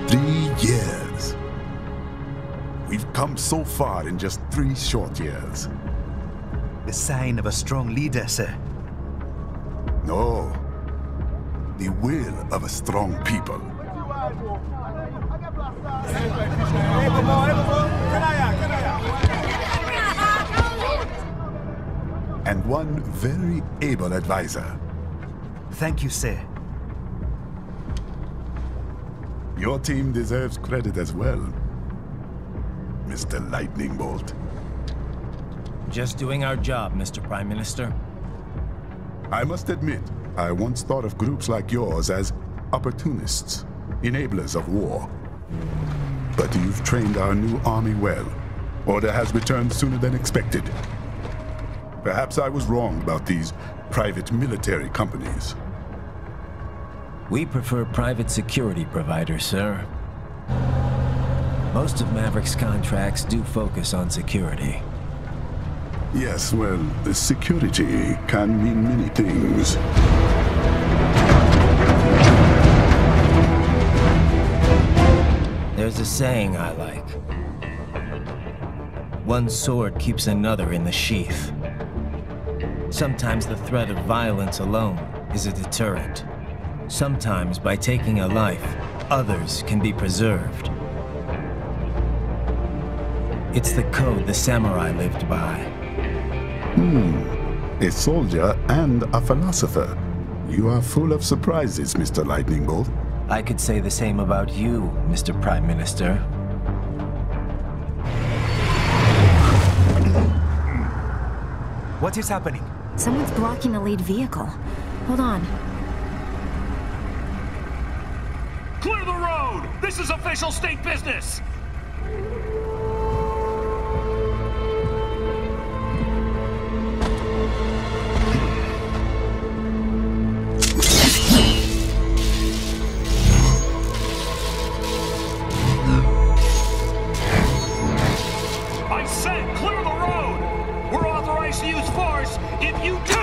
3 years. We've come so far in just 3 short years. The sign of a strong leader, sir. No. The will of a strong people. And one very able advisor. Thank you, sir. Your team deserves credit as well, Mr. Lightning Bolt. Just doing our job, Mr. Prime Minister. I must admit, I once thought of groups like yours as opportunists, enablers of war. But you've trained our new army well. Order has returned sooner than expected. Perhaps I was wrong about these private military companies. We prefer private security providers, sir. Most of Maverick's contracts do focus on security. Yes, well, security can mean many things. There's a saying I like. One sword keeps another in the sheath. Sometimes the threat of violence alone is a deterrent. Sometimes by taking a life, others can be preserved. It's the code the samurai lived by. A soldier and a philosopher. You are full of surprises, Mr. Lightning Bolt. I could say the same about you, Mr. Prime Minister. What is happening? Someone's blocking the lead vehicle. Hold on. Clear the road! This is official state business! I said clear the road! We're authorized to use force if you do!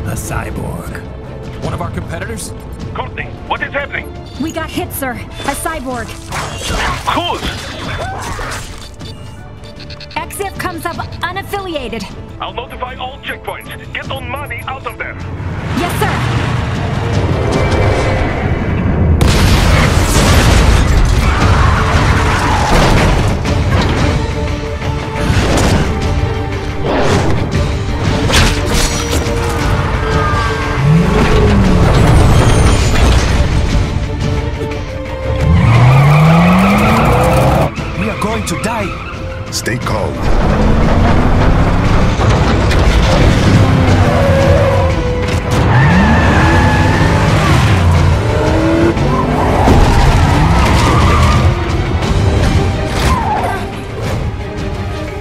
A cyborg. One of our competitors? Courtney, what is happening? We got hit, sir. A cyborg. Who's? EXIF comes up unaffiliated. I'll notify all checkpoints. Get on money out of there. Yes, sir. To die. Stay calm.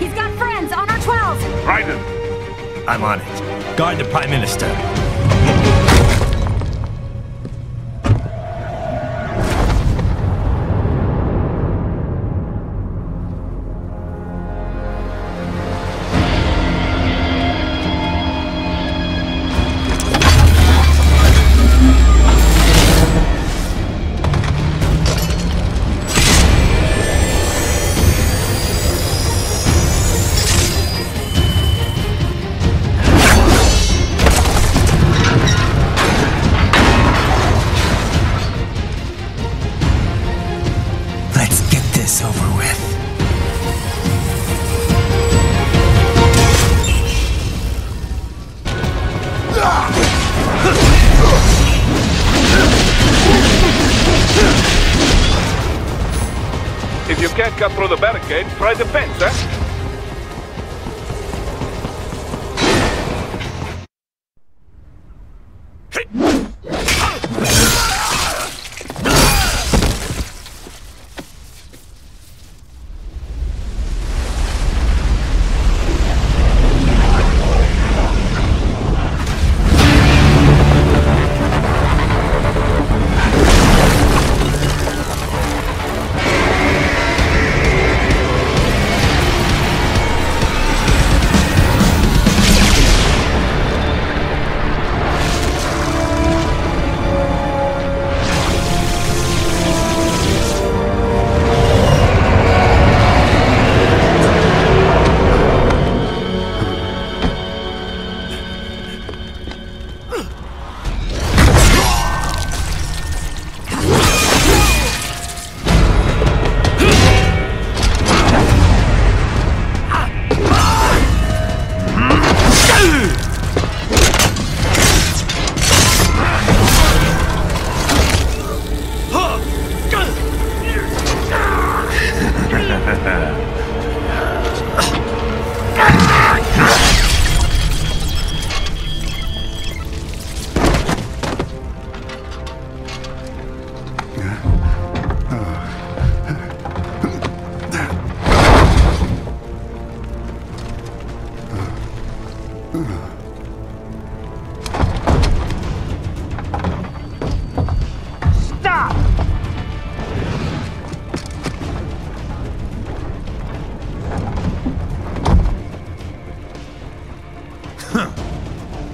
He's got friends on our 12. Raiden! I'm on it. Guard the Prime Minister. Over with. can't cut through the barricade, try the fence, eh?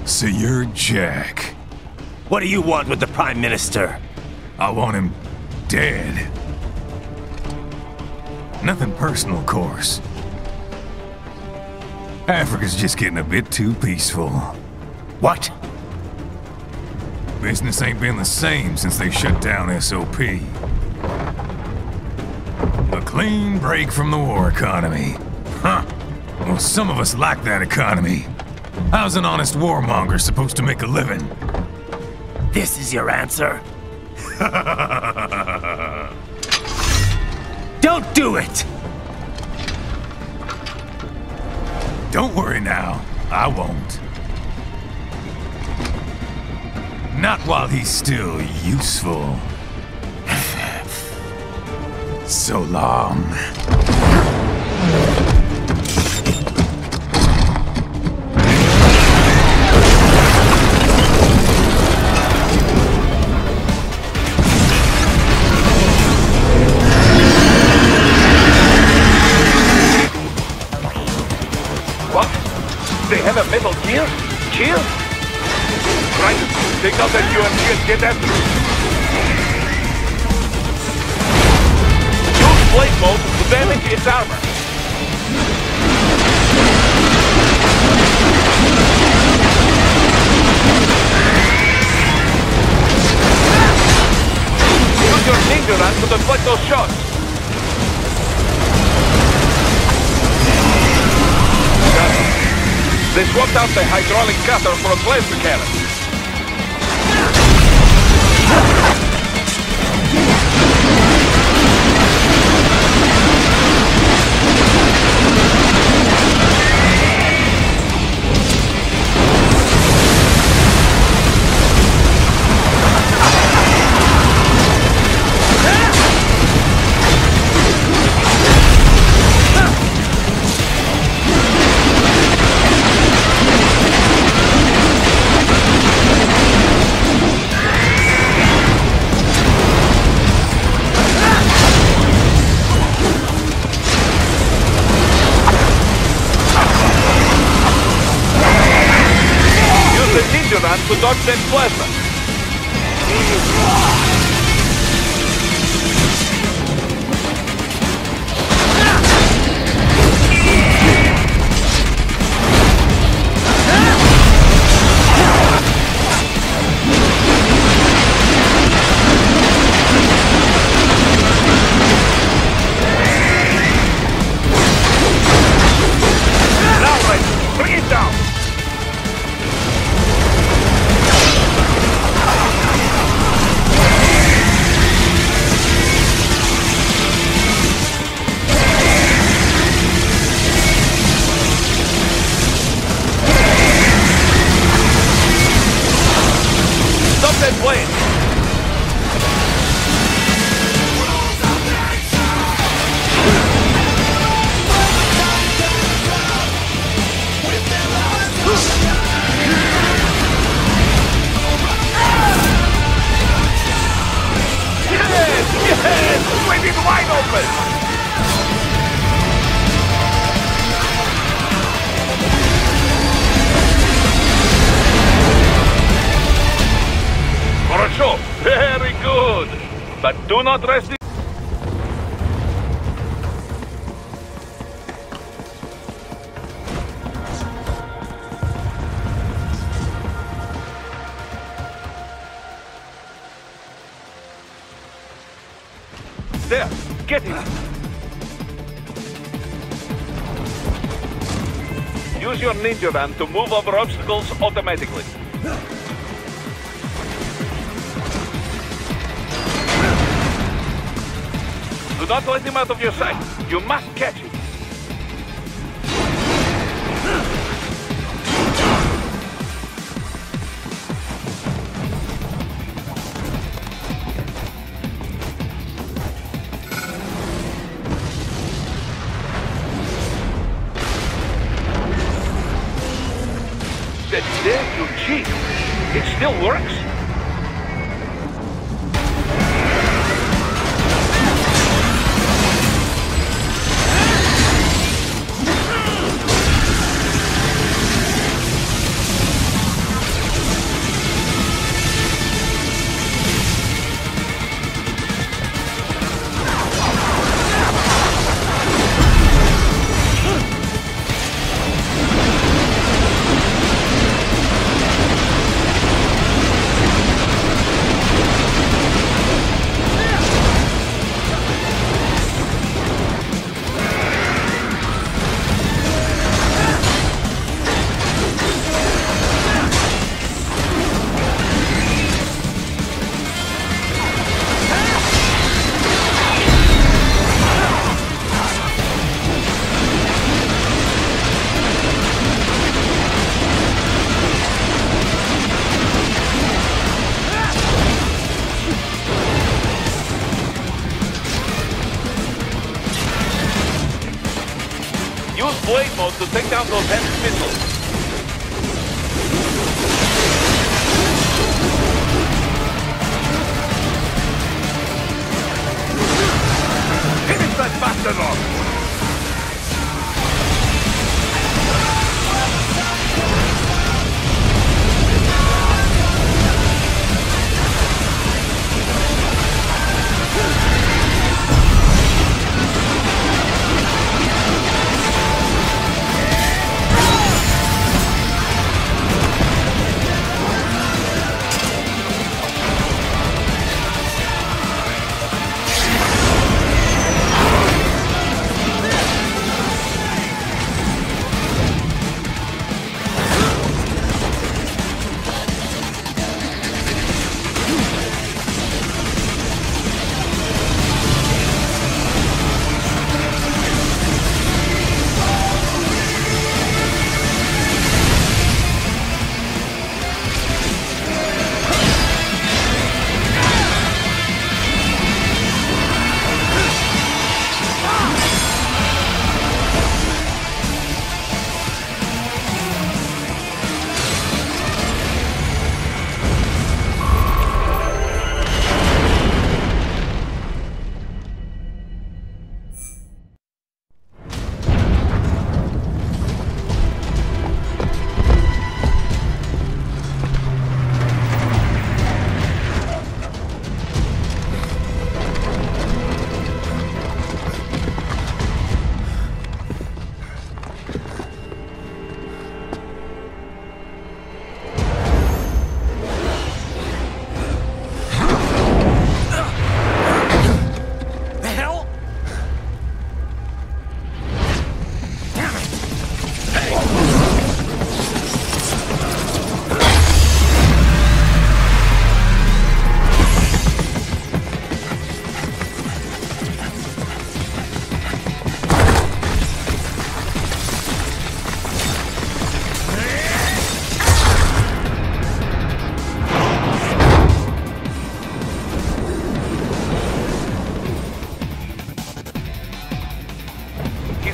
So you're Jack. What do you want with the Prime Minister? I want him dead. Nothing personal, of course. Africa's just getting a bit too peaceful. What? Business ain't been the same since they shut down SOP. A clean break from the war economy. Huh. Well, some of us like that economy. How's an honest warmonger supposed to make a living? This is your answer? Don't do it! Don't worry now, I won't. Not while he's still useful. So long. They have a metal gear? Gear? Right, take out that UMP and get after it. Use blade mode to damage its armor. Use your ninja run to deflect those shots. They swapped out the hydraulic cutter for a plasma cannon. To dodge that plasma. Now, right, bring it down. open! Хорошо, very good. But do not rest. There, get him. Use your ninja van to move over obstacles automatically. Do not let him out of your sight. You must catch him. That's there, you cheat. It still works. Use blade mode to take down those heavy missiles. Finish that bastard off!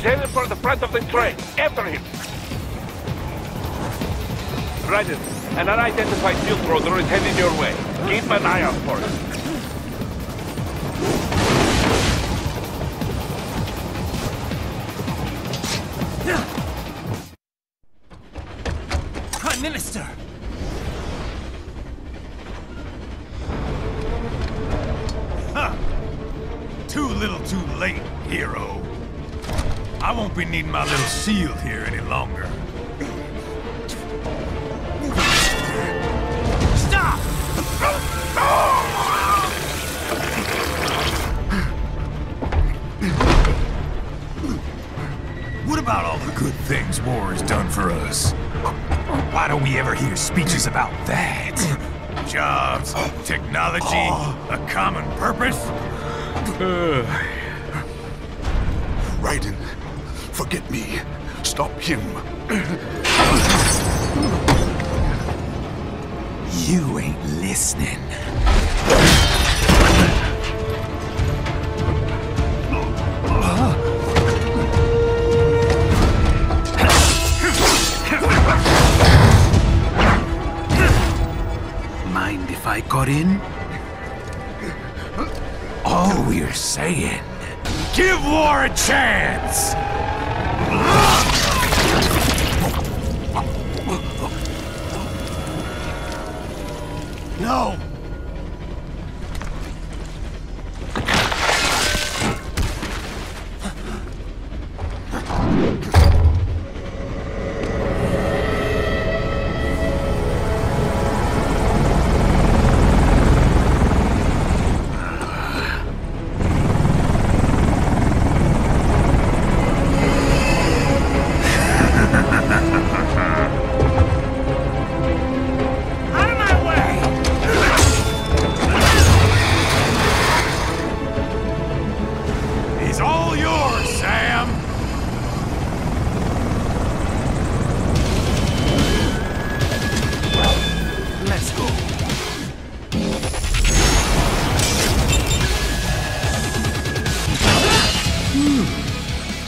Headed for the front of the train. After him. Roger. An unidentified field roader is heading your way. Keep an eye out for it. too little too late, hero. I won't be needing my little shield here any longer. Stop! What about all the good things war has done for us? Why don't we ever hear speeches about that? Jobs, technology, a common purpose? Raiden, forget me. Stop him. You ain't listening. Mind if I got in? All we're saying, give war a chance! No!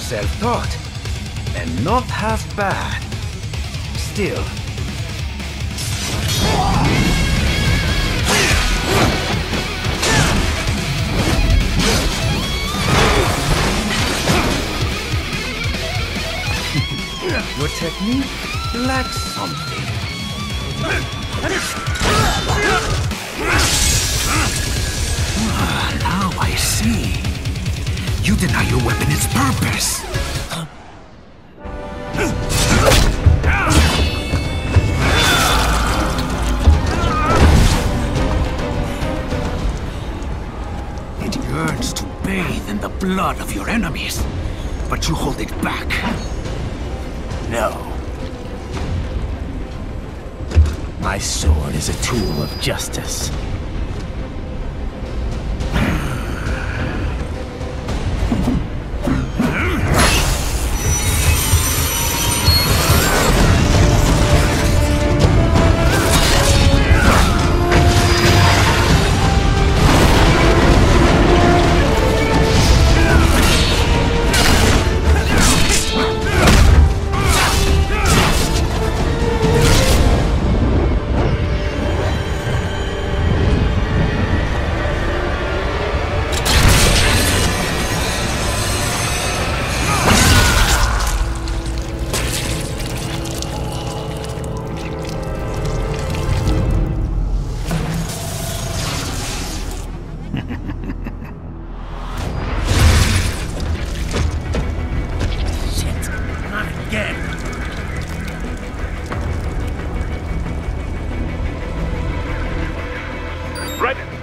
Self-taught, and not half bad. Still. Your technique lacks something. Now I see. You deny your weapon its purpose. It yearns to bathe in the blood of your enemies, but you hold it back. No. My sword is a tool of justice.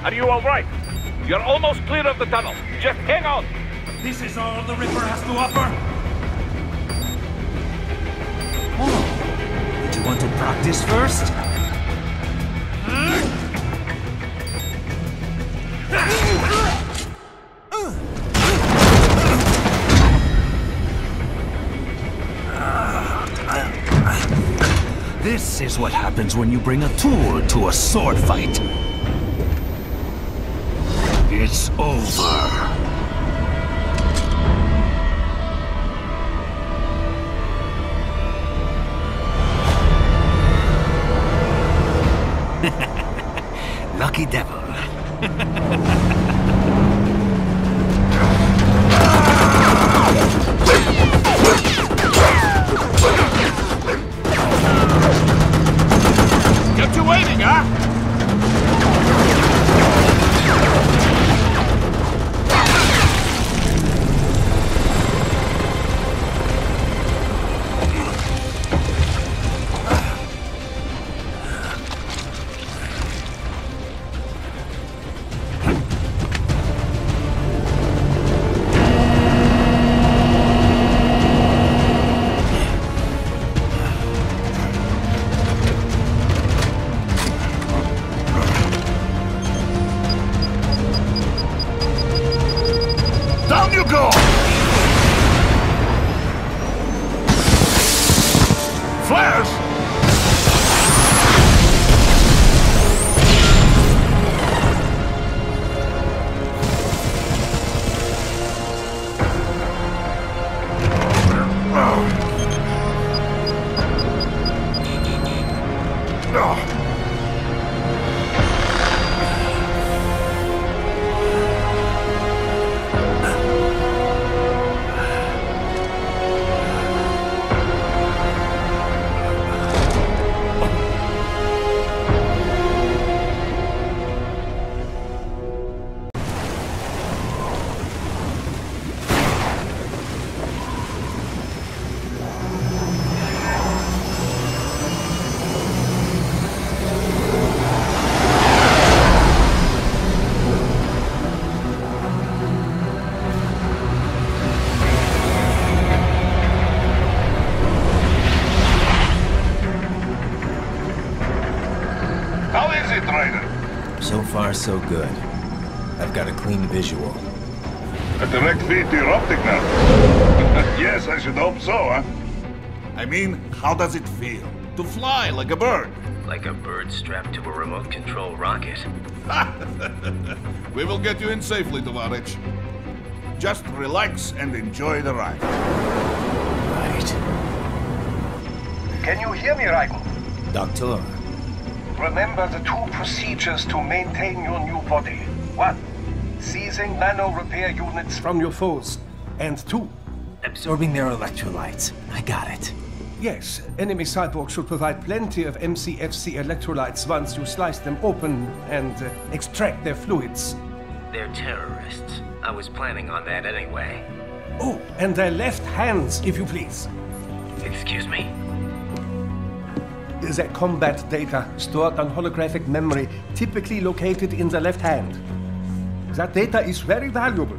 Are you all right? You're almost clear of the tunnel. Just hang on. This is all the Ripper has to offer? Oh, did you want to practice first? This is what happens when you bring a tool to a sword fight. It's over. Lucky devil. Kept you waiting, huh? you go! Flares! So far, so good. I've got a clean visual. A direct feed to your optic now. Yes, I should hope so, huh? I mean, how does it feel? To fly like a bird? Like a bird strapped to a remote control rocket. We will get you in safely, Tovarich. Just relax and enjoy the ride. Right. Can you hear me, Raiko? Doctor. Remember the two procedures to maintain your new body. 1. Seizing nano repair units from your foes. And 2. Absorbing their electrolytes. I got it. Yes, enemy cyborgs should provide plenty of MCFC electrolytes once you slice them open and extract their fluids. They're terrorists. I was planning on that anyway. Oh, and their left hands, if you please. Excuse me? The combat data stored on holographic memory, typically located in the left hand. That data is very valuable.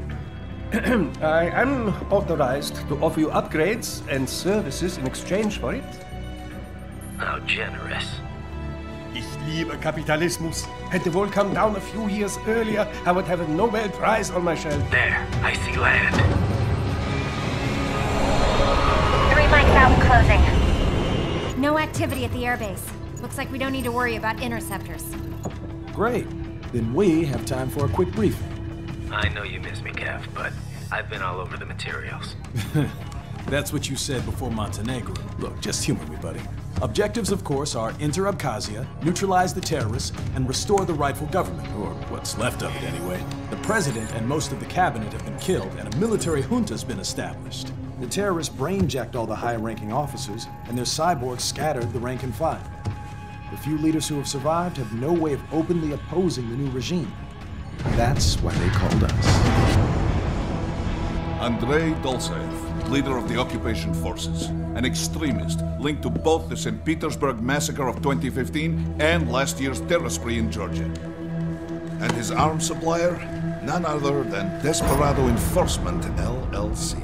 I am authorized to offer you upgrades and services in exchange for it. How generous. Ich liebe Kapitalismus. Had the wall come down a few years earlier, I would have a Nobel Prize on my shelf. There, I see land. 3 mics out and closing. No activity at the airbase. Looks like we don't need to worry about interceptors. Great. Then we have time for a quick briefing. I know you miss me, Kev, but I've been all over the materials. That's what you said before Montenegro. Look, just humor me, buddy. Objectives, of course, are enter Abkhazia, neutralize the terrorists, and restore the rightful government, or what's left of it anyway. The president and most of the cabinet have been killed, and a military junta's been established. The terrorists brain-jacked all the high-ranking officers, and their cyborgs scattered the rank and file. The few leaders who have survived have no way of openly opposing the new regime. That's why they called us. Andrei Dolzaev, leader of the occupation forces, an extremist linked to both the St. Petersburg massacre of 2015 and last year's terror spree in Georgia. And his arms supplier, none other than Desperado Enforcement, LLC.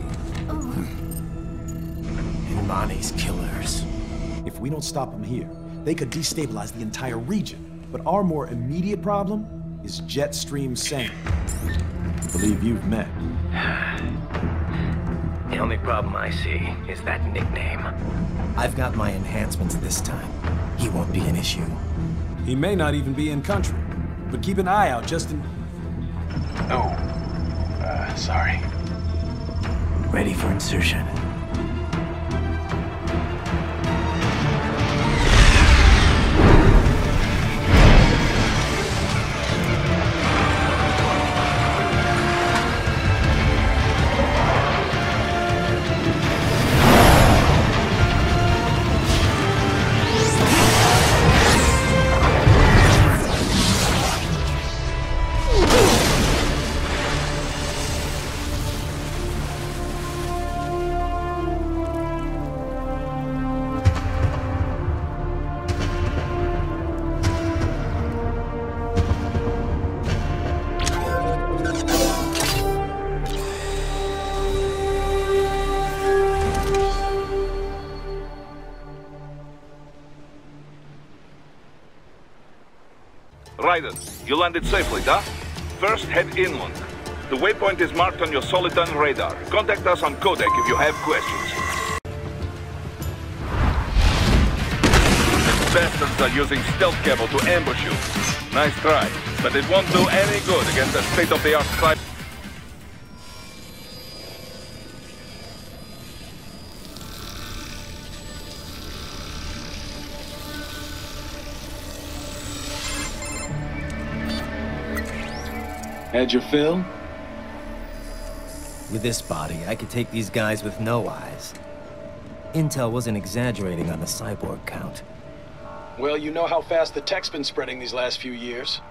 Imani's killers. If we don't stop them here, they could destabilize the entire region. But our more immediate problem is Jetstream Sane. I believe you've met. The only problem I see is that nickname. I've got my enhancements this time. He won't be an issue. He may not even be in country, but keep an eye out just in... Oh, sorry. Ready for insertion. Raiden, you landed safely, da? First, head inland. The waypoint is marked on your Soliton radar. Contact us on Codec if you have questions. The bastards are using stealth camo to ambush you. Nice try, but it won't do any good against a state-of-the-art cyber. Had your fill? With this body, I could take these guys with no eyes. Intel wasn't exaggerating on the cyborg count. Well, you know how fast the tech's been spreading these last few years.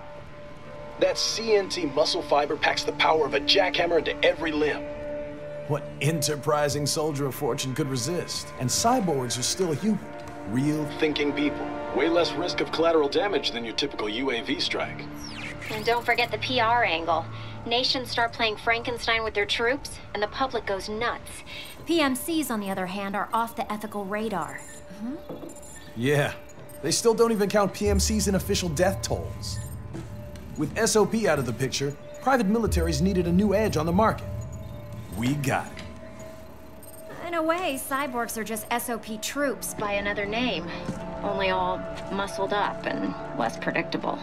That CNT muscle fiber packs the power of a jackhammer into every limb. What enterprising soldier of fortune could resist? And cyborgs are still human. Real thinking people. Way less risk of collateral damage than your typical UAV strike. And don't forget the PR angle. Nations start playing Frankenstein with their troops, and the public goes nuts. PMCs, on the other hand, are off the ethical radar. Yeah, they still don't even count PMCs in official death tolls. With SOP out of the picture, private militaries needed a new edge on the market. We got it. In a way, cyborgs are just SOP troops by another name. Only all muscled up and less predictable.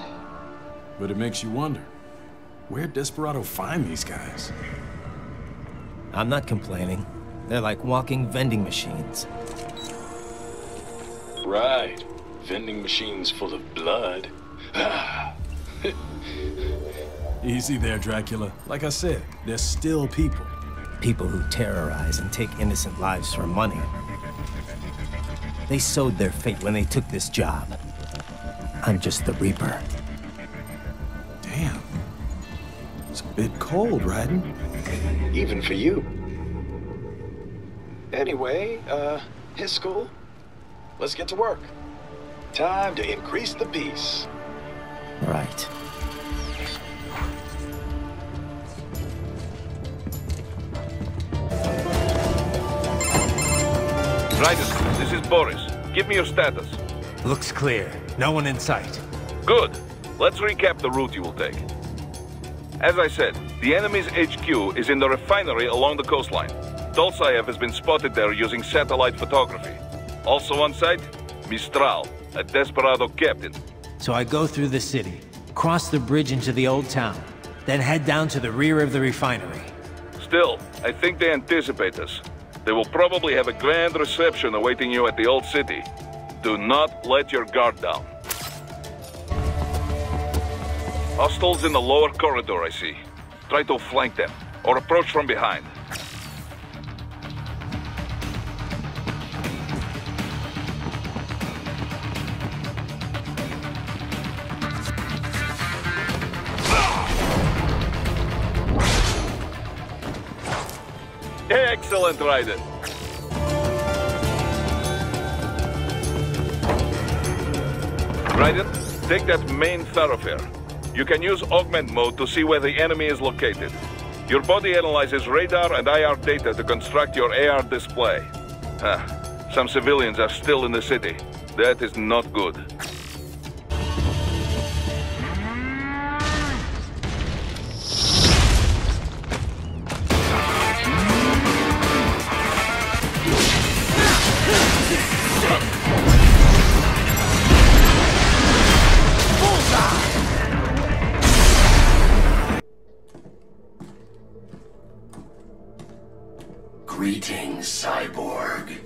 But it makes you wonder, where'd Desperado find these guys? I'm not complaining. They're like walking vending machines. Right. Vending machines full of blood. Easy there, Dracula. Like I said, they're still people. People who terrorize and take innocent lives for money. They sowed their fate when they took this job. I'm just the Reaper. Damn. It's a bit cold, Raiden. Even for you. Anyway, his school. Let's get to work. Time to increase the peace. Right. Raiden, this is Boris. Give me your status. Looks clear. No one in sight. Good. Let's recap the route you will take. As I said, the enemy's HQ is in the refinery along the coastline. Dolzaev has been spotted there using satellite photography. Also on site, Mistral, a Desperado captain. So I go through the city, cross the bridge into the old town, then head down to the rear of the refinery. Still, I think they anticipate us. They will probably have a grand reception awaiting you at the old city. Do not let your guard down. Hostiles in the lower corridor, I see. Try to flank them, or approach from behind. Excellent, Raiden. Raiden, take that main thoroughfare. You can use augment mode to see where the enemy is located. Your body analyzes radar and IR data to construct your AR display. Some civilians are still in the city. That is not good. Greetings, cyborg.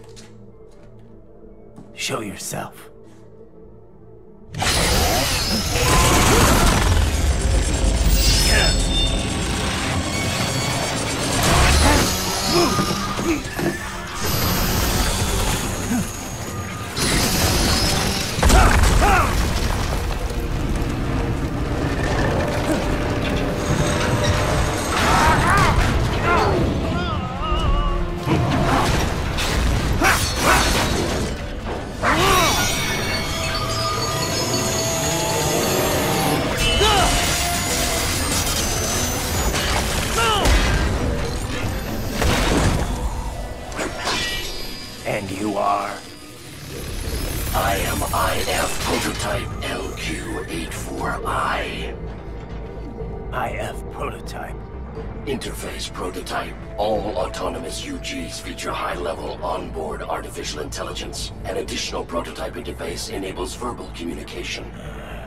Show yourself. And you are? I am IF Prototype LQ-84I. IF Prototype. Interface prototype. All autonomous UGs feature high-level onboard artificial intelligence. An additional prototype interface enables verbal communication.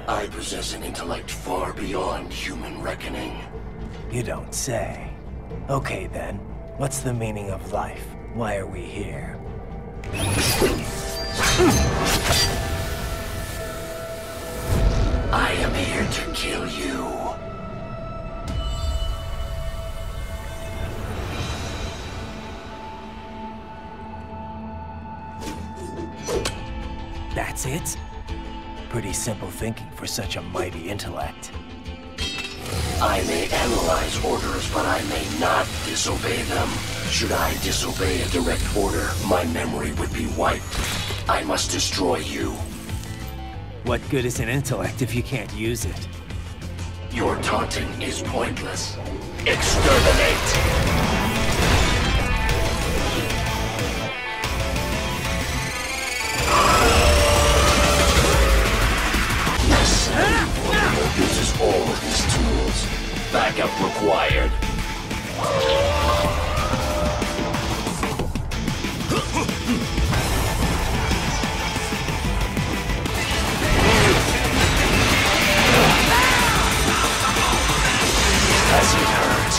I possess an intellect far beyond human reckoning. You don't say. Okay then, what's the meaning of life? Why are we here? I am here to kill you. That's it? Pretty simple thinking for such a mighty intellect. I may analyze orders, but I may not disobey them. Should I disobey a direct order, my memory would be wiped. I must destroy you. What good is an intellect if you can't use it? Your taunting is pointless. Exterminate! Uses all of his tools. Backup required. As it hurts.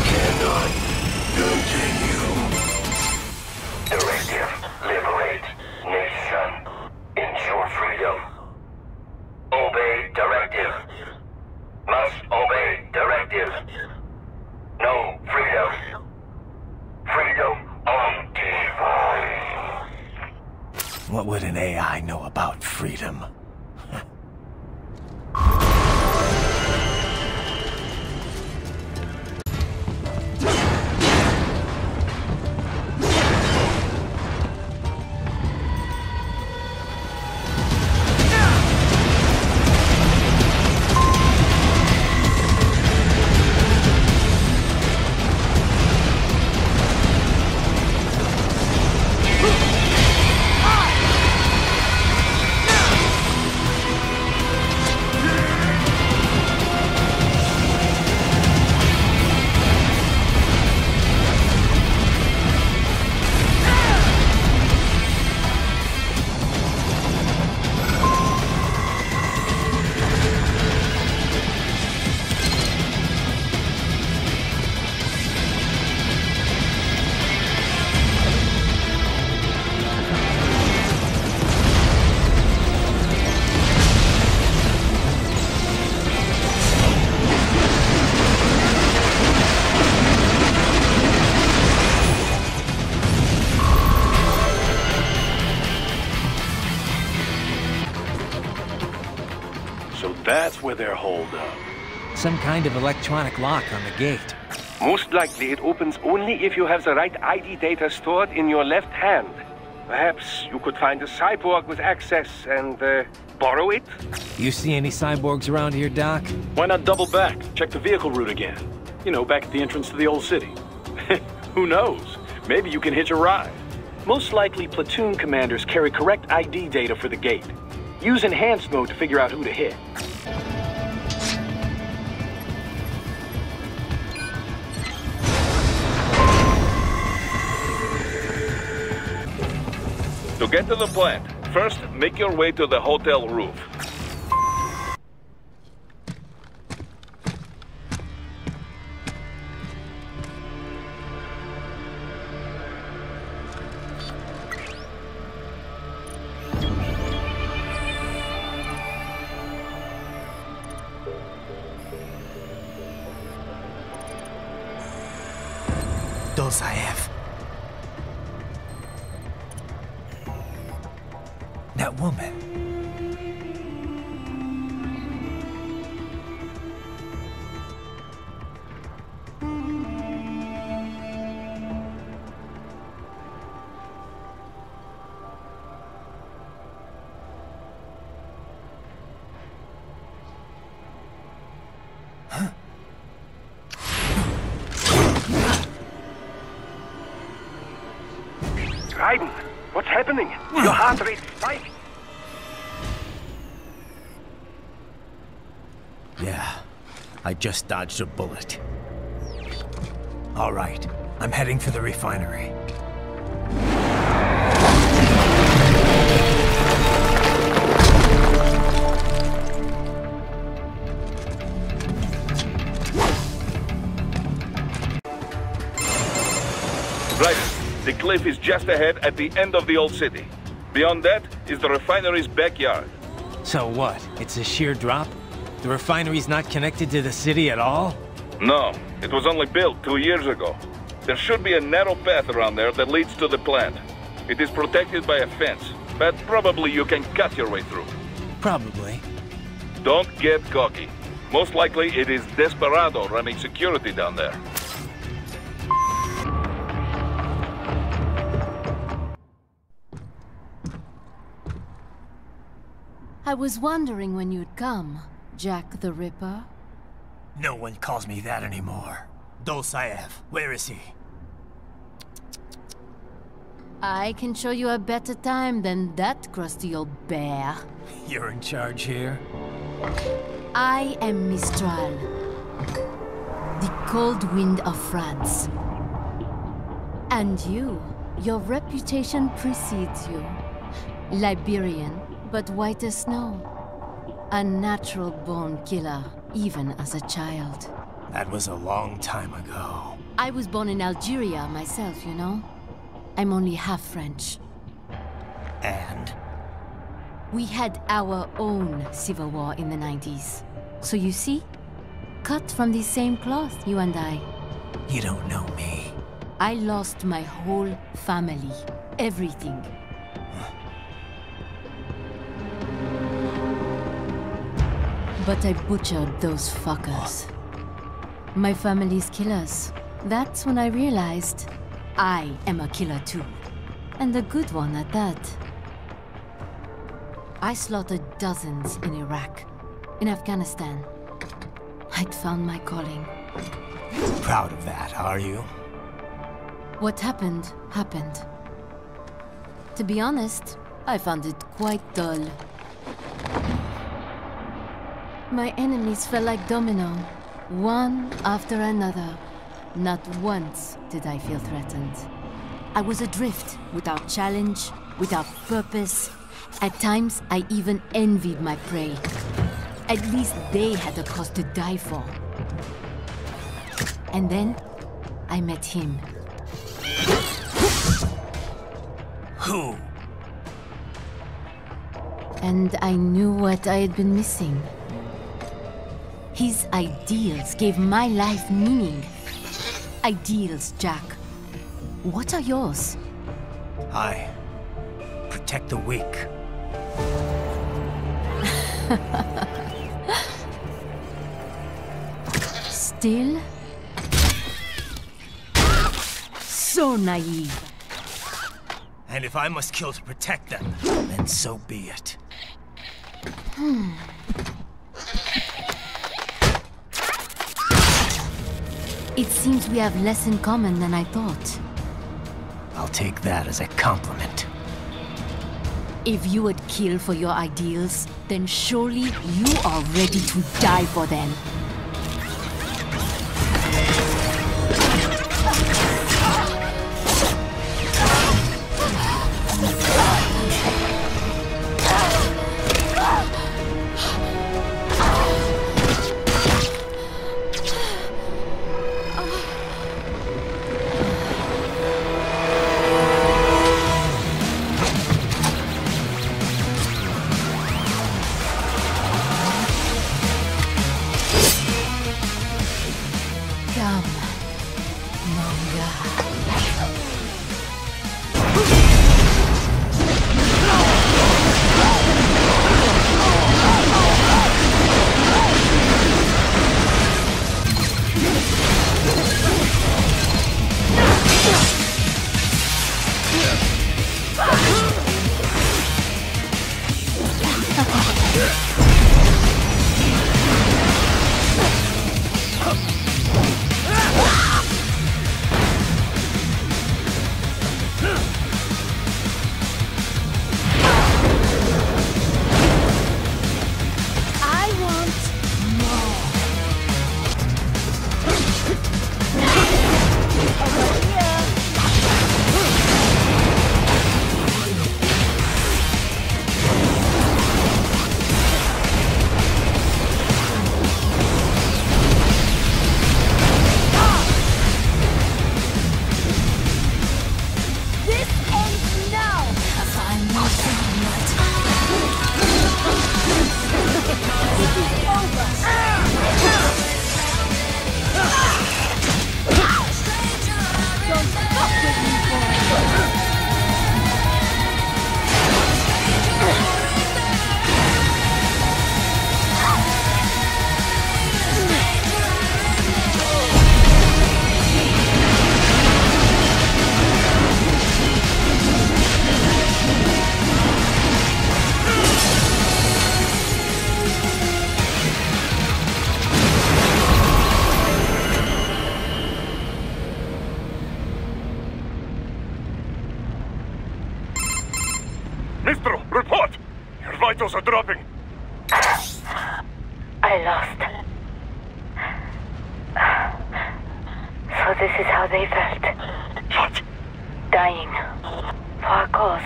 Cannot continue. Directive. Liberate. Nation. Ensure freedom. Obey directive. Must obey directive. No freedom. Freedom undefined. What would an AI know about freedom? That's where they're holed up. Some kind of electronic lock on the gate. Most likely it opens only if you have the right ID data stored in your left hand. Perhaps you could find a cyborg with access and, borrow it? You see any cyborgs around here, Doc? Why not double back? Check the vehicle route again. You know, back at the entrance to the old city. Who knows? Maybe you can hitch a ride. Most likely, platoon commanders carry correct ID data for the gate. Use enhanced mode to figure out who to hit. To get to the plant, first make your way to the hotel roof. Those I have. That woman. Raiden, what's happening? Your heart rate spiked. Yeah, I just dodged a bullet. All right, I'm heading for the refinery. Right, the cliff is just ahead at the end of the old city. Beyond that is the refinery's backyard. So what? It's a sheer drop? The refinery's not connected to the city at all? No, it was only built 2 years ago. There should be a narrow path around there that leads to the plant. It is protected by a fence, but probably you can cut your way through. Probably. Don't get cocky. Most likely it is Desperado running security down there. I was wondering when you'd come, Jack the Ripper. No one calls me that anymore. Dolsaev, where is he? I can show you a better time than that crusty old bear. You're in charge here? I am Mistral, the cold wind of France. And you, your reputation precedes you. Liberian, but white as snow. A natural-born killer, even as a child. That was a long time ago. I was born in Algeria myself, you know? I'm only half French. And? We had our own civil war in the 90s. So you see? Cut from the same cloth, you and I. You don't know me. I lost my whole family. Everything. But I butchered those fuckers. My family's killers. That's when I realized I am a killer too. And a good one at that. I slaughtered dozens in Iraq, in Afghanistan. I'd found my calling. Proud of that, are you? What happened, happened. To be honest, I found it quite dull. My enemies fell like domino, one after another. Not once did I feel threatened. I was adrift, without challenge, without purpose. At times, I even envied my prey. At least they had a cause to die for. And then, I met him. Who? And I knew what I had been missing. His ideals gave my life meaning. Ideals, Jack. What are yours? I protect the weak. Still? So naive. And if I must kill to protect them, then so be it. It seems we have less in common than I thought. I'll take that as a compliment. If you would kill for your ideals, then surely you are ready to die for them. Maestro, report! Your vitals are dropping. I lost. So this is how they felt. What? Dying. For a cause.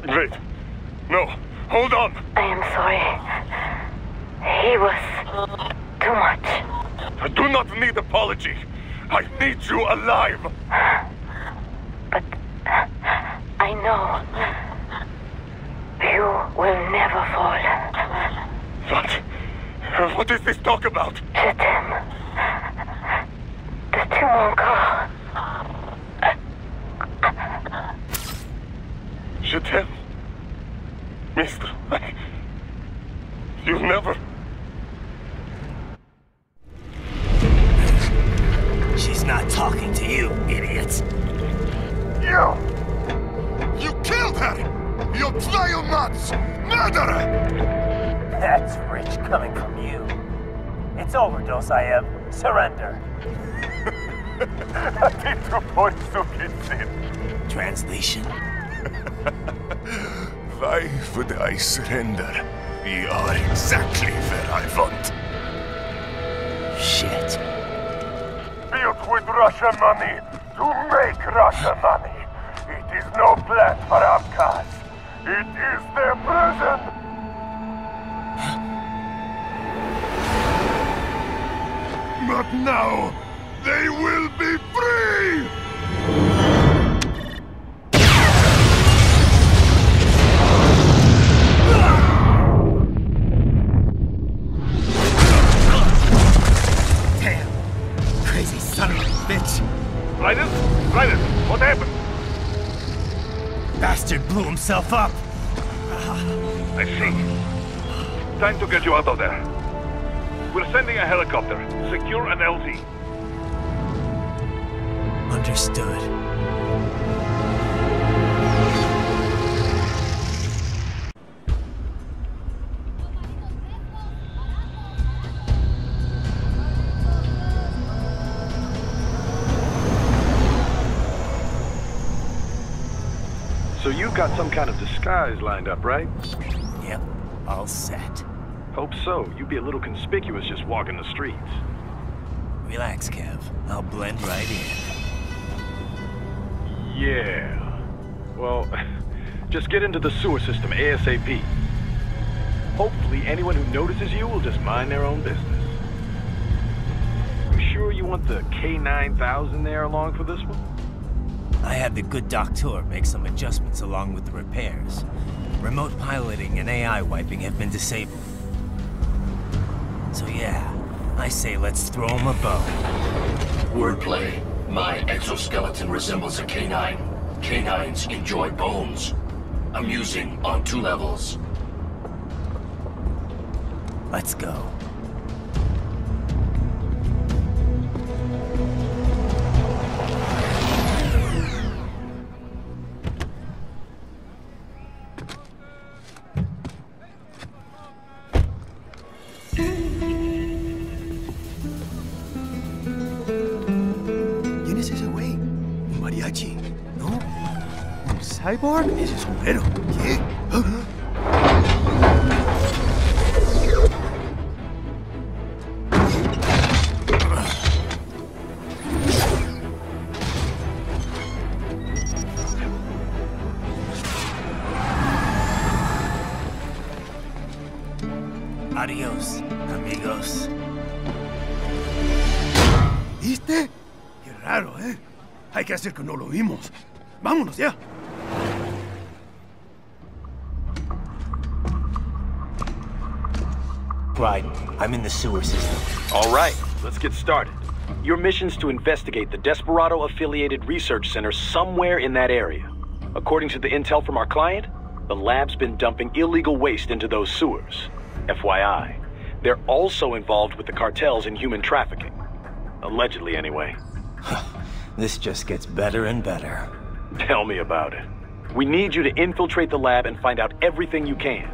Wait. No. Hold on. I am sorry. He was too much. I do not need apology. I need you alive. But I know you will never fall. What? What is this talk about? Je t'aime. De tout mon corps. Je t'aime. Mister, you'll never... She's not talking to you, idiot. You killed her! You trial nuts! Murderer! That's rich coming from you. It's overdose, I am. Surrender. Translation. Why would I surrender? We are exactly where I want. Shit. Built with Russian money to make Russian money. It is no plan for outcasts. It is their prison. But now, they will be free! Damn! Crazy son of a bitch! Raiden? Raiden, what happened? Bastard blew himself up! I see. Time to get you out of there. We're sending a helicopter. Secure an LZ. Understood. So you've got some kind of disguise lined up, right? Yep, all set. Hope so. You'd be a little conspicuous just walking the streets. Relax, Kev. I'll blend right in. Yeah. Well, just get into the sewer system ASAP. Hopefully anyone who notices you will just mind their own business. You sure you want the K9000 there along for this one? I had the good doctor make some adjustments along with the repairs. Remote piloting and AI wiping have been disabled. So yeah, I say let's throw him a bone. Wordplay. My exoskeleton resembles a canine. Canines enjoy bones. Amusing on 2 levels. Let's go. ¿Cyborg? Ese es sombrero. ¿Qué? Adiós, amigos. ¿Viste? Qué raro, ¿eh? Hay que hacer que no lo vimos. Vámonos ya. Right, I'm in the sewer system. All right, let's get started. Your mission's to investigate the Desperado-affiliated research center somewhere in that area. According to the intel from our client, the lab's been dumping illegal waste into those sewers. FYI, they're also involved with the cartels in human trafficking. Allegedly, anyway. This just gets better and better. Tell me about it. We need you to infiltrate the lab and find out everything you can.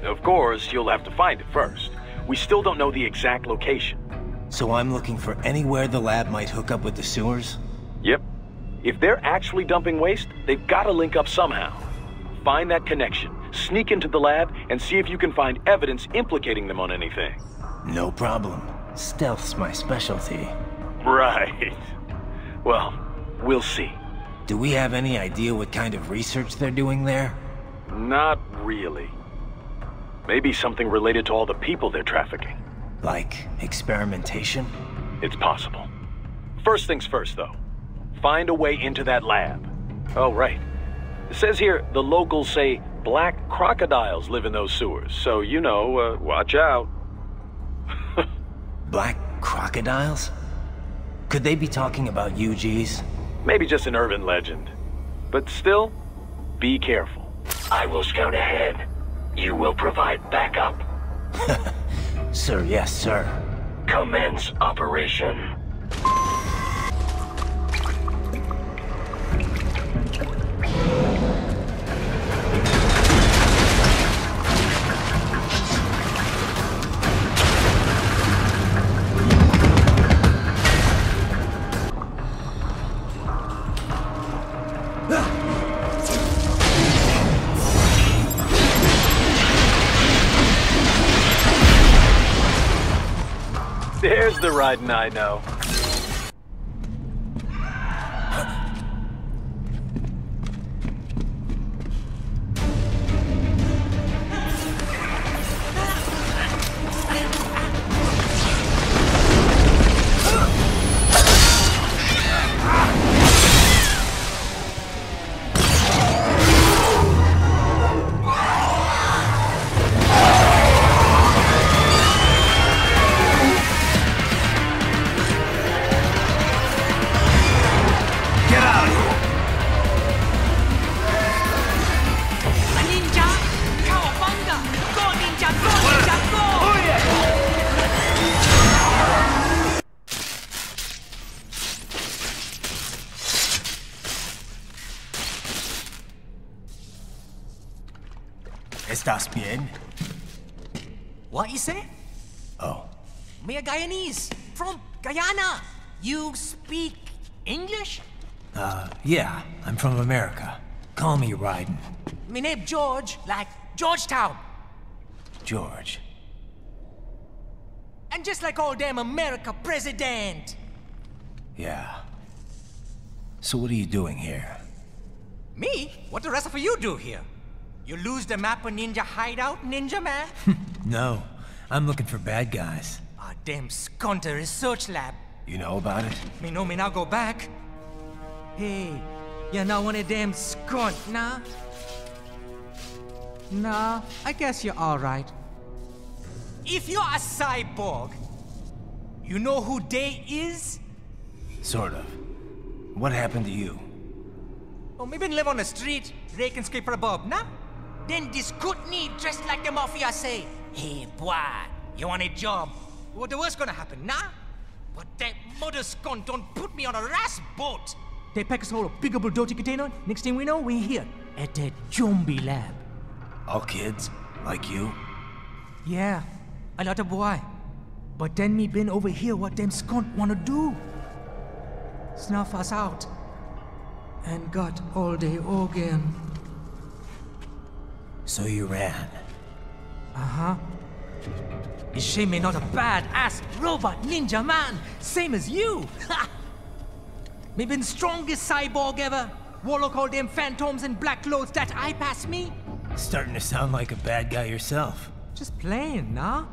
Of course, you'll have to find it first. We still don't know the exact location. So I'm looking for anywhere the lab might hook up with the sewers? Yep. If they're actually dumping waste, they've got to link up somehow. find that connection, sneak into the lab, and see if you can find evidence implicating them on anything. No problem. Stealth's my specialty. Right. Well, we'll see. Do we have any idea what kind of research they're doing there? Not really. Maybe something related to all the people they're trafficking. Like experimentation? It's possible. First things first, though. Find a way into that lab. Oh, right. It says here the locals say black crocodiles live in those sewers, so, you know, watch out. Black crocodiles? Could they be talking about UGs? Maybe just an urban legend. But still, be careful. I will scout ahead. You will provide backup. Sir, yes, sir. Commence operation. There's the riding I know. ¿Estás bien? What you say? Oh. Me a Guyanese from Guyana. You speak English? Yeah, I'm from America. Call me Ryden. Me name George, like Georgetown. George. And just like all damn America president. Yeah. So what are you doing here? Me? What the rest of you do here? You lose the map of Ninja hideout, Ninja man? No, I'm looking for bad guys. Ah, damn skunter research lab. You know about it? Me know me now go back. Hey, you're not one of them skunt, nah? Nah, I guess you're alright. If you're a cyborg, you know who they is? Sort of. What happened to you? Oh, me been live on the street, rake and scrape for a bob, nah? Then this good need dressed like the mafia say, hey boy, you want a job? What the worst gonna happen, nah? But that mother scunt don't put me on a ras boat. They pack us whole a big old dirty container. Next thing we know, we're here at that zombie lab. All kids? Like you? Yeah, a lot of boy. But then me been over here what them scunt wanna do. Snuff us out. And got all day again. So you ran? Uh-huh. Is she me not a bad-ass robot ninja man, same as you? Ha! Me been strongest cyborg ever. Warlock all them phantoms in black clothes that eye pass me. Starting to sound like a bad guy yourself. Just playing, nah?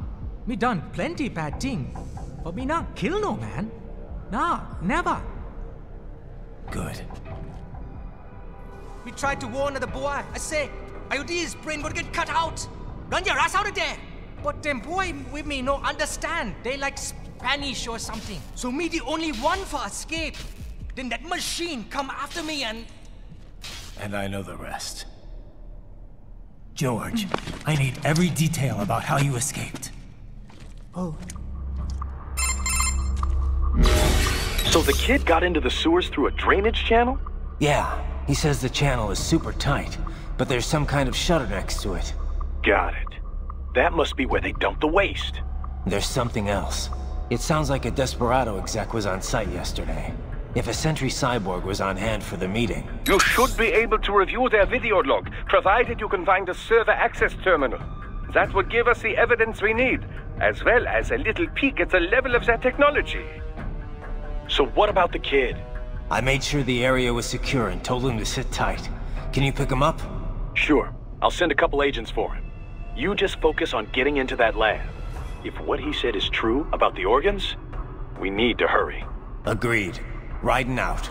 Me done plenty bad thing. But me not kill no man. Nah, never. Good. We tried to warn the boy. I say, IOD's brain gonna get cut out. Run your ass out of there. But them boy with me no understand. They like Spanish or something. So me the only one for escape. Then that machine come after me and... And I know the rest. George, I need every detail about how you escaped. Oh. So the kid got into the sewers through a drainage channel? Yeah, he says the channel is super tight, but there's some kind of shutter next to it. Got it. That must be where they dumped the waste. There's something else. It sounds like a Desperado exec was on site yesterday. If a sentry cyborg was on hand for the meeting... You should be able to review their video log, provided you can find a server access terminal. That would give us the evidence we need, as well as a little peek at the level of their technology. So what about the kid? I made sure the area was secure and told him to sit tight. Can you pick him up? Sure. I'll send a couple agents for him. You just focus on getting into that lab. If what he said is true about the organs, we need to hurry. Agreed. Riding out.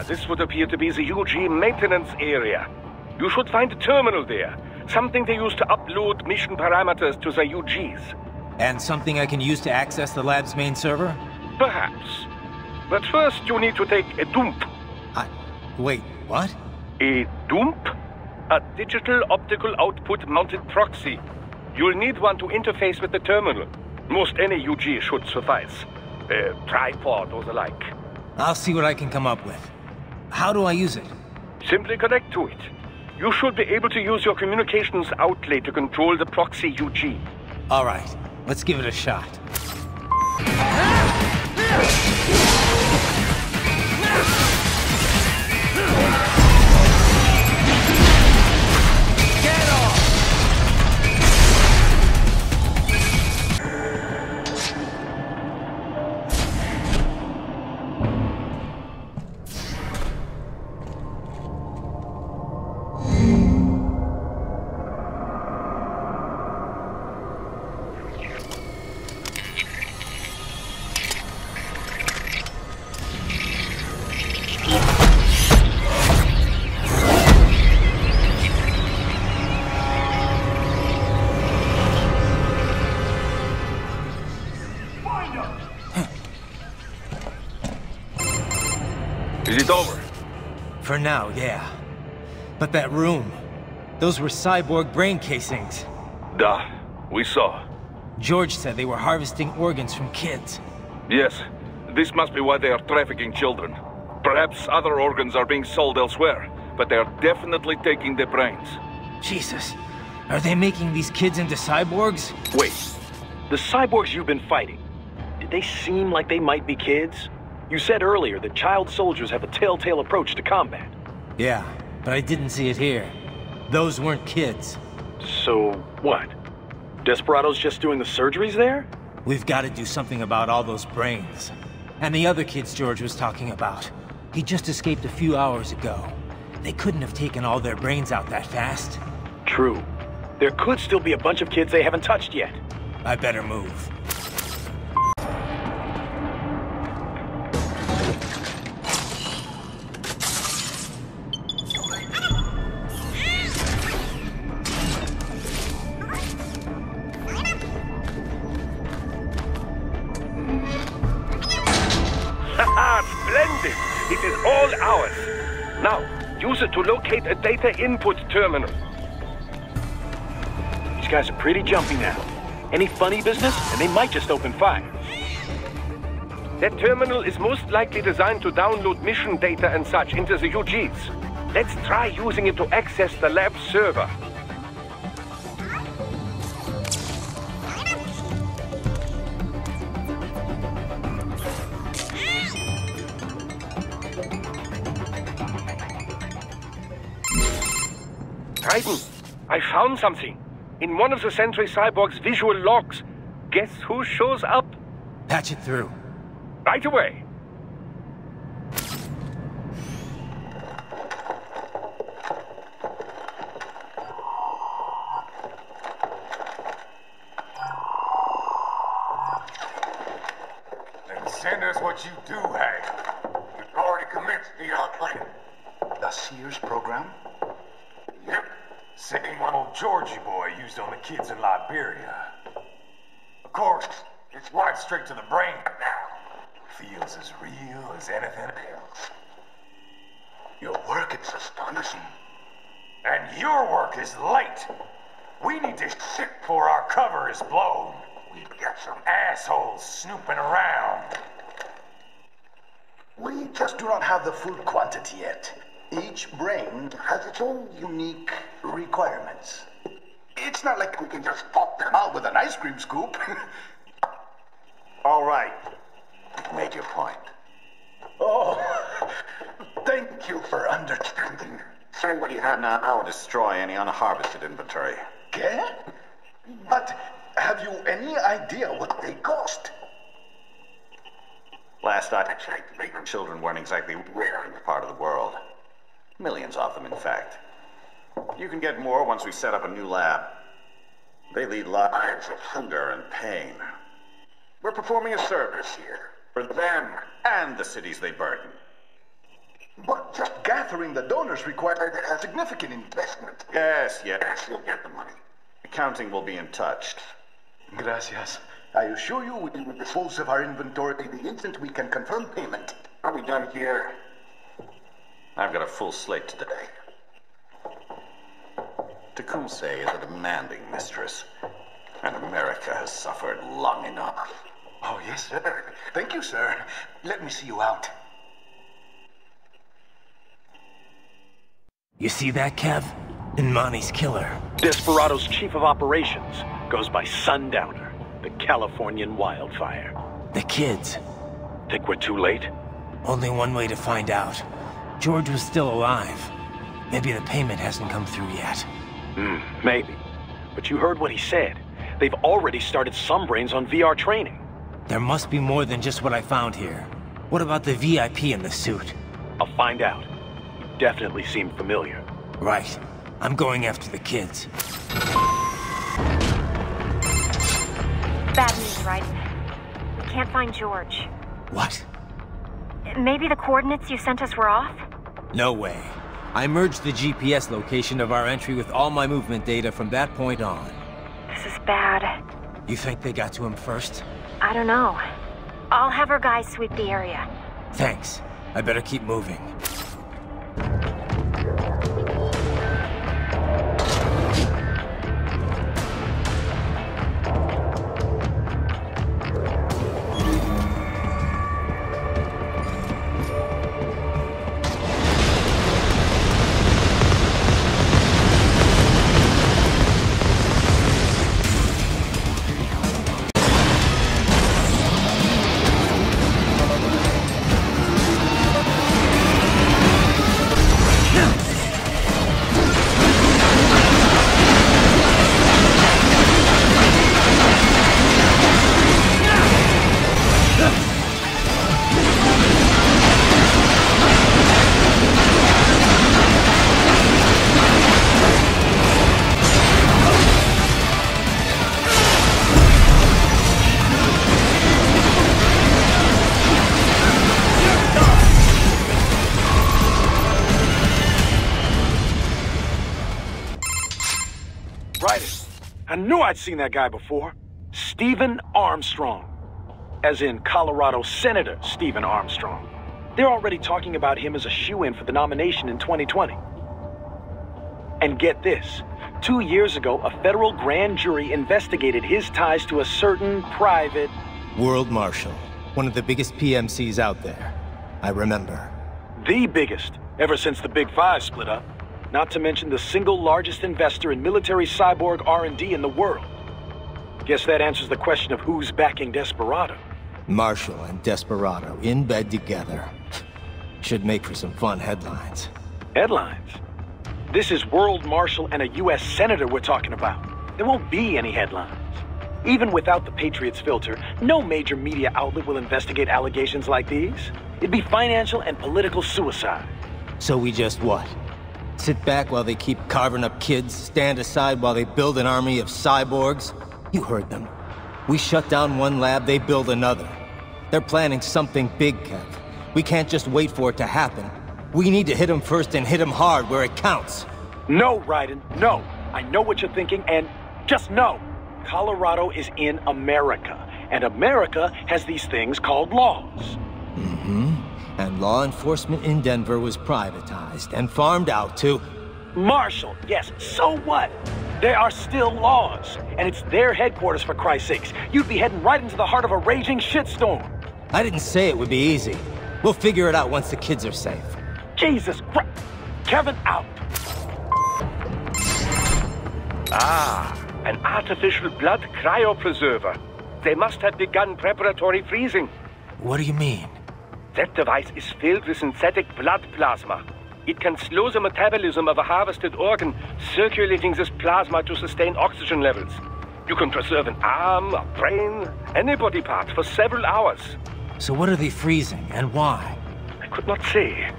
This would appear to be the UG maintenance area. You should find a terminal there. Something they use to upload mission parameters to the UGs. And something I can use to access the lab's main server? Perhaps. But first you need to take a dump. Wait, what? A dump? A digital optical output mounted proxy. You'll need one to interface with the terminal. Most any UG should suffice. A tripod or the like. I'll see what I can come up with. How do I use it? Simply connect to it. You should be able to use your communications outlet to control the proxy UG. All right, let's give it a shot. Is it over? For now, yeah. But that room, those were cyborg brain casings. Duh, we saw. George said they were harvesting organs from kids. Yes, this must be why they are trafficking children. Perhaps other organs are being sold elsewhere, but they are definitely taking their brains. Jesus, are they making these kids into cyborgs? Wait, the cyborgs you've been fighting, did they seem like they might be kids? You said earlier that child soldiers have a telltale approach to combat. Yeah, but I didn't see it here. Those weren't kids. So, what? Desperado's just doing the surgeries there? We've got to do something about all those brains. And the other kids George was talking about. He just escaped a few hours ago. They couldn't have taken all their brains out that fast. True. There could still be a bunch of kids they haven't touched yet. I better move. Splendid! It is all ours. Now, use it to locate a data input terminal. These guys are pretty jumpy now. Any funny business, and they might just open fire. That terminal is most likely designed to download mission data and such into the UGs. Let's try using it to access the lab server. Titan, I found something. In one of the Sentry Cyborg's visual logs. Guess who shows up? Patch it through. Right away. Then send us what you do have. We've already commenced the plan. The Sears program? Yep. Same one old Georgie boy used on the kids in Liberia. Of course, it's right straight to the brain now. Feels as real as anything else. Your work work is astonishing. And your work is late. We need to ship before our cover is blown. We've got some assholes snooping around. We just do not have the full quantity yet. Each brain has its own unique requirements. It's not like we can just pop them out with an ice cream scoop. All right. Make your point. Oh, thank you for understanding. Say what you have now. I'll destroy any unharvested inventory. Okay? But have you any idea what they cost? Last I checked, children weren't exactly rare in this part of the world. Millions of them, in fact. You can get more once we set up a new lab. They lead lives of hunger and pain. We're performing a service here for them and the cities they burden. But just gathering the donors required a significant investment. Yes, you'll get the money. Accounting will be in touch. Gracias. I assure you we will dispose of our inventory the instant we can confirm payment. Are we done here? I've got a full slate today. Tecumseh is a demanding mistress, and America has suffered long enough. Oh, yes, sir. Thank you, sir. Let me see you out. You see that, Kev? Imani's killer. Desperado's chief of operations goes by Sundowner, the Californian wildfire. The kids. Think we're too late? Only one way to find out. George was still alive. Maybe the payment hasn't come through yet. Maybe. But you heard what he said. They've already started some brains on VR training. There must be more than just what I found here. What about the VIP in the suit? I'll find out. You definitely seem familiar. Right. I'm going after the kids. Bad news, right? We can't find George. What? Maybe the coordinates you sent us were off? No way. I merged the GPS location of our entry with all my movement data from that point on. This is bad. You think they got to him first? I don't know. I'll have our guys sweep the area. Thanks. I better keep moving. I knew I'd seen that guy before. Stephen Armstrong. As in Colorado Senator Stephen Armstrong. They're already talking about him as a shoo-in for the nomination in 2020. And get this. 2 years ago, a federal grand jury investigated his ties to a certain private... World Marshal. One of the biggest PMCs out there. I remember. The biggest, ever since the Big Five split up. Not to mention the single largest investor in military cyborg R&D in the world. Guess that answers the question of who's backing Desperado. Marshall and Desperado in bed together. Should make for some fun headlines. Headlines? This is World Marshal and a U.S. Senator we're talking about. There won't be any headlines. Even without the Patriots filter, no major media outlet will investigate allegations like these. It'd be financial and political suicide. So we just what? Sit back while they keep carving up kids, stand aside while they build an army of cyborgs? You heard them. We shut down one lab, they build another. They're planning something big, Kev. We can't just wait for it to happen. We need to hit them first and hit them hard where it counts. No, Raiden, no. I know what you're thinking, and just know. Colorado is in America, and America has these things called laws. Mm-hmm. And law enforcement in Denver was privatized and farmed out to... Marshall, yes, so what? There are still laws, and it's their headquarters, for Christ's sakes. You'd be heading right into the heart of a raging shitstorm. I didn't say it would be easy. We'll figure it out once the kids are safe. Jesus Christ. Kevin, out. Ah, an artificial blood cryopreserver. They must have begun preparatory freezing. What do you mean? That device is filled with synthetic blood plasma. It can slow the metabolism of a harvested organ, circulating this plasma to sustain oxygen levels. You can preserve an arm, a brain, any body part for several hours. So what are they freezing, and why? I could not say.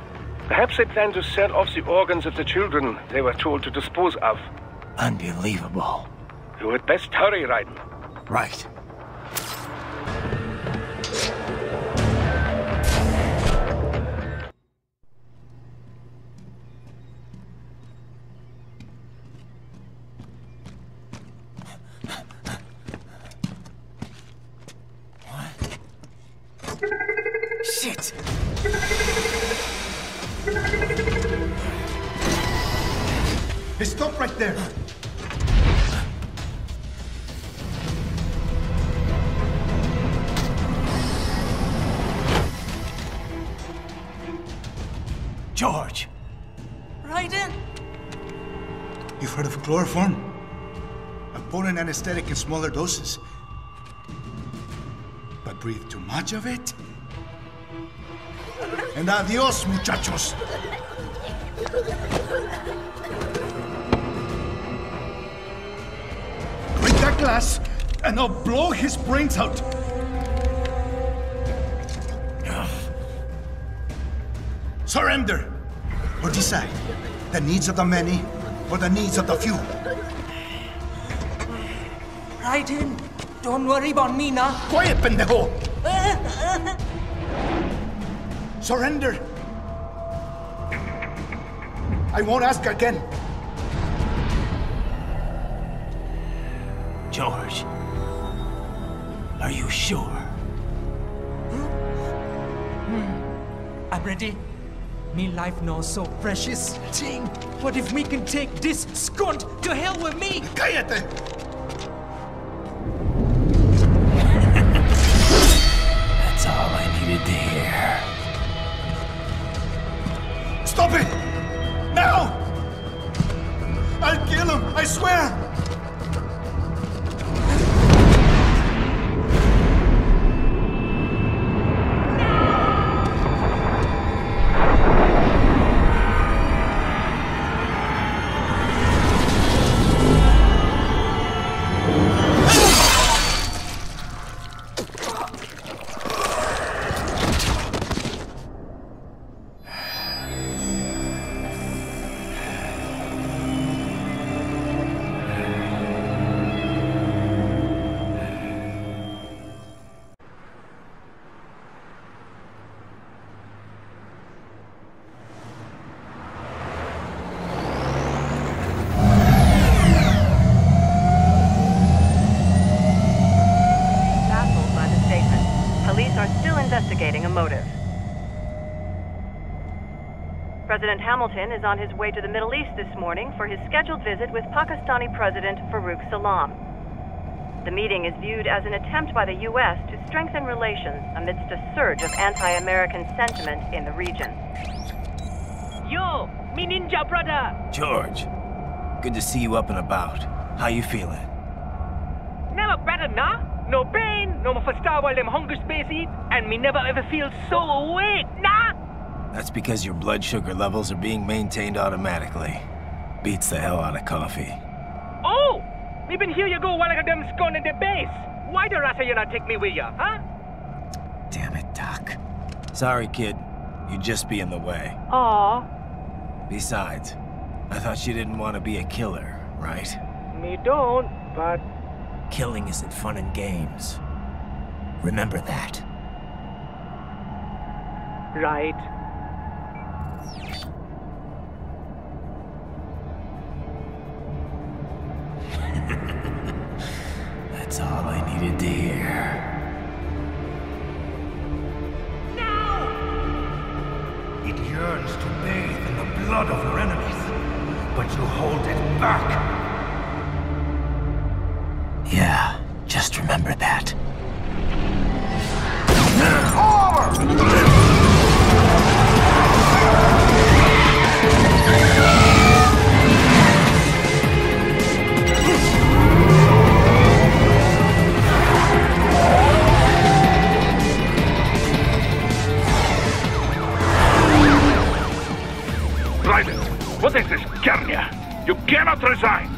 Perhaps they plan to sell off the organs of the children they were told to dispose of. Unbelievable. You had best hurry, Raiden. Right. Shit! Hey, stop right there! George! Raiden? You've heard of chloroform? A potent anesthetic in smaller doses. But breathe too much of it? And adios, muchachos! Break that glass, and I'll blow his brains out! Surrender! Or decide. The needs of the many, or the needs of the few. Raiden, don't worry about me now. Quiet, pendejo! Surrender! I won't ask again. George, are you sure? I'm ready. Me life now so precious. Ting, what if me can take this skunt to hell with me? Cállate! That's all I needed to hear. Stop it! Now! I'll kill him, I swear! Investigating a motive. President Hamilton is on his way to the Middle East this morning for his scheduled visit with Pakistani President Farouk Salam. The meeting is viewed as an attempt by the U.S. to strengthen relations amidst a surge of anti-American sentiment in the region. Yo, me ninja brother! George, good to see you up and about. How you feeling? Never better, nah? No pain, no more for star while them hunger space eat, and me never ever feel so awake, nah? That's because your blood sugar levels are being maintained automatically. Beats the hell out of coffee. Oh! Me been here you go while I got them scone in the base. Why the rasta you not take me with ya, huh? Damn it, Doc. Sorry, kid. You'd just be in the way. Aw. Besides, I thought you didn't want to be a killer, right? Me don't, but... Killing isn't fun and games. Remember that. Right. That's all I needed to hear. Now! It yearns to bathe in the blood of your enemies, but you hold it back. Yeah, just remember that. Raiden, what is this, Garnia? You cannot resign!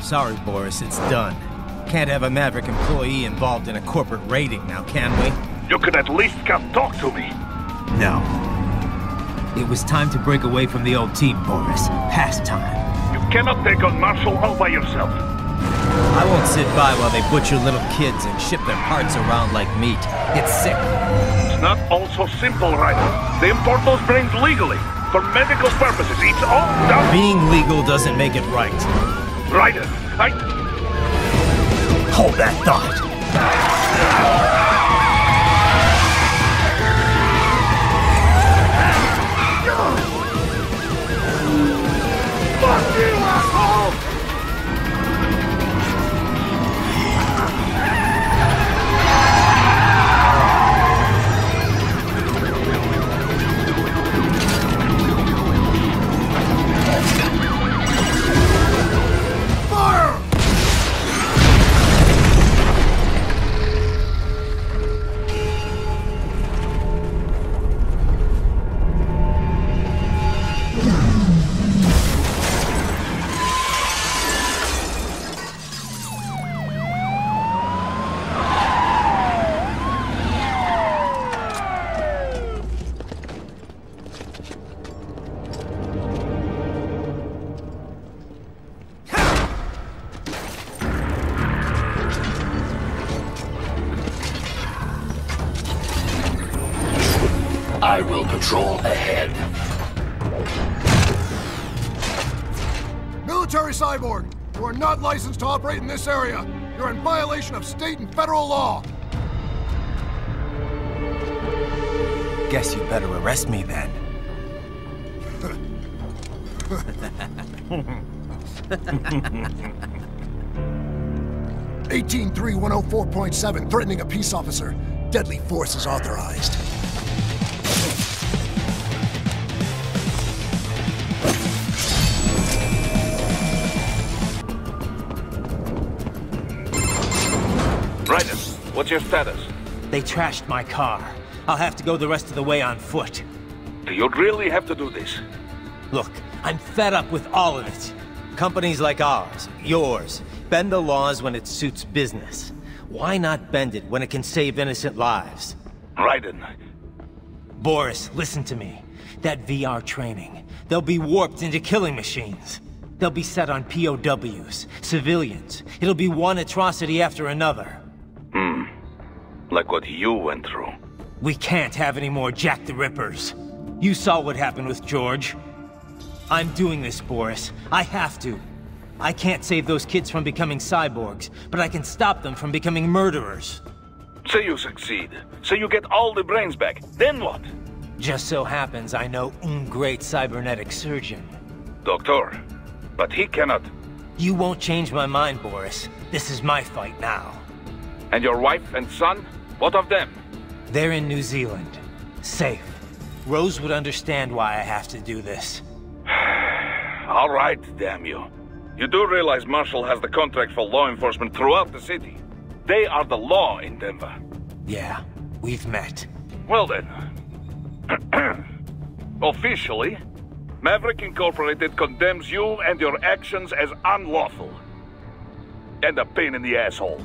Sorry, Boris, it's done. Can't have a Maverick employee involved in a corporate raiding now, can we? You could at least come talk to me. No. It was time to break away from the old team, Boris. Past time. You cannot take on Marshall all by yourself. I won't sit by while they butcher little kids and ship their parts around like meat. It's sick. It's not all so simple, Raiden. They import those brains legally. For medical purposes, it's all done. Being legal doesn't make it right. Raiden, Hold that thought. Fuck you, asshole! I will patrol ahead. Military cyborg, you are not licensed to operate in this area. You're in violation of state and federal law. Guess you better arrest me then. 18-3-104.7, threatening a peace officer. Deadly force is authorized. Raiden, what's your status? They trashed my car. I'll have to go the rest of the way on foot. Do you really have to do this? Look, I'm fed up with all of it. Companies like ours, yours, bend the laws when it suits business. Why not bend it when it can save innocent lives? Raiden. Boris, listen to me. That VR training, they'll be warped into killing machines. They'll be set on POWs, civilians. It'll be one atrocity after another. Like what you went through. We can't have any more Jack the Rippers. You saw what happened with George. I'm doing this, Boris. I have to. I can't save those kids from becoming cyborgs, but I can stop them from becoming murderers. Say you succeed. Say you get all the brains back. Then what? Just so happens I know un great cybernetic surgeon. Doctor. But he cannot. You won't change my mind, Boris. This is my fight now. And your wife and son? What of them? They're in New Zealand. Safe. Rose would understand why I have to do this. All right, damn you. You do realize Marshall has the contract for law enforcement throughout the city. They are the law in Denver. Yeah, we've met. Well then. Officially, Maverick Incorporated condemns you and your actions as unlawful. And a pain in the asshole.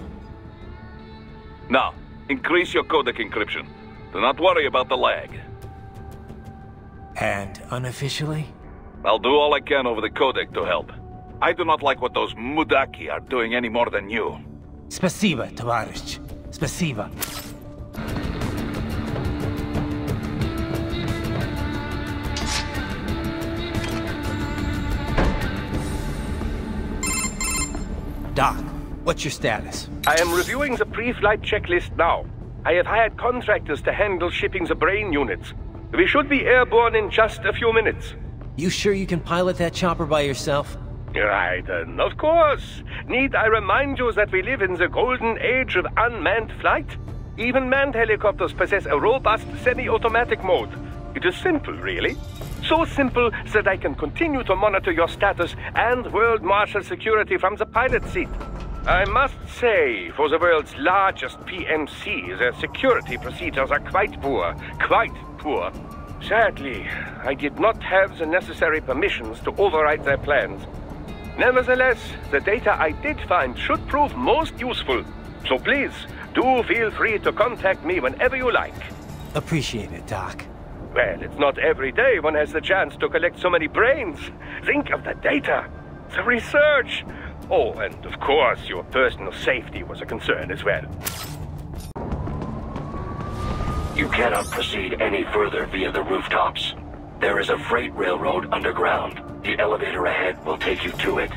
Now, increase your codec encryption. Do not worry about the lag. And unofficially? I'll do all I can over the codec to help. I do not like what those Mudaki are doing any more than you. Spasiba, Tavarish. Spasiba. Doc, what's your status? I am reviewing the pre-flight checklist now. I have hired contractors to handle shipping the brain units. We should be airborne in just a few minutes. You sure you can pilot that chopper by yourself? Raiden, of course. Need I remind you that we live in the golden age of unmanned flight? Even manned helicopters possess a robust semi-automatic mode. It is simple, really. So simple that I can continue to monitor your status and world marshal security from the pilot seat. I must say, for the world's largest PMC, their security procedures are quite poor. Quite poor. Sadly, I did not have the necessary permissions to override their plans. Nevertheless, the data I did find should prove most useful. So please, do feel free to contact me whenever you like. Appreciate it, Doc. Well, it's not every day one has the chance to collect so many brains. Think of the data, the research. Oh, and of course, your personal safety was a concern as well. You cannot proceed any further via the rooftops. There is a freight railroad underground. The elevator ahead will take you to it.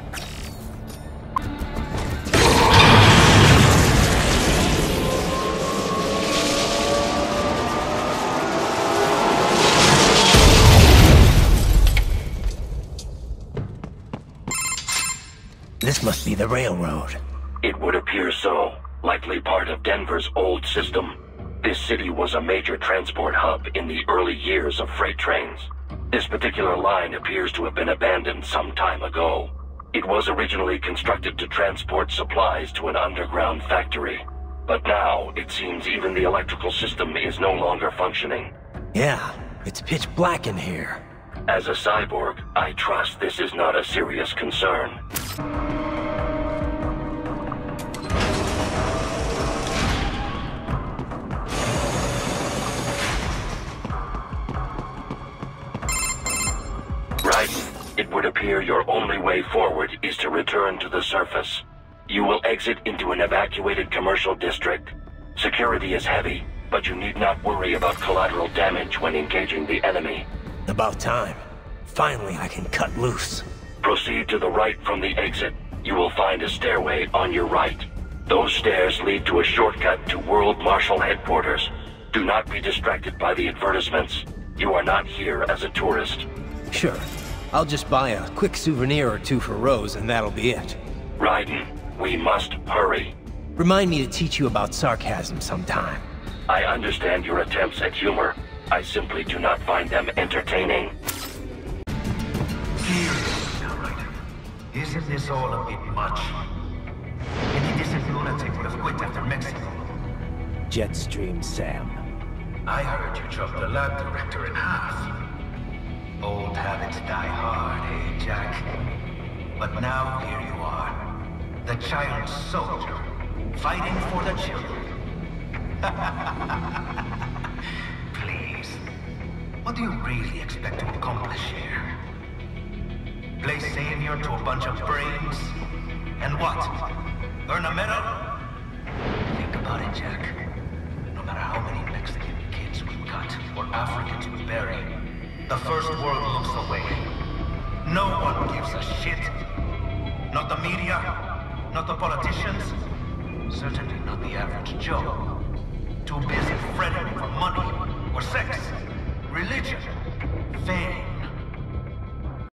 This must be the railroad. It would appear so. Likely part of Denver's old system. This city was a major transport hub in the early years of freight trains. This particular line appears to have been abandoned some time ago. It was originally constructed to transport supplies to an underground factory. But now, it seems even the electrical system is no longer functioning. Yeah, it's pitch black in here. As a cyborg, I trust this is not a serious concern. Right. It would appear your only way forward is to return to the surface. You will exit into an evacuated commercial district. Security is heavy, but you need not worry about collateral damage when engaging the enemy. About time. Finally, I can cut loose. Proceed to the right from the exit. You will find a stairway on your right. Those stairs lead to a shortcut to World Marshal Headquarters. Do not be distracted by the advertisements. You are not here as a tourist. Sure. I'll just buy a quick souvenir or two for Rose and that'll be it. Raiden, we must hurry. Remind me to teach you about sarcasm sometime. I understand your attempts at humor. I simply do not find them entertaining. Isn't this all a bit much? Any decent lunatic would have quit after Mexico. Jetstream, Sam. I heard you chopped the lab director in half. Old habits die hard, eh, Jack? But now here you are. The child soldier, fighting for the children. Please, what do you really expect to accomplish here? Play savior to a bunch of brains? And what? Earn a medal? Think about it, Jack. No matter how many Mexican kids we cut, or Africans we bury, the First World looks away. No one gives a shit. Not the media, not the politicians, certainly not the average Joe. Too busy fretting for money, or sex, religion, fame.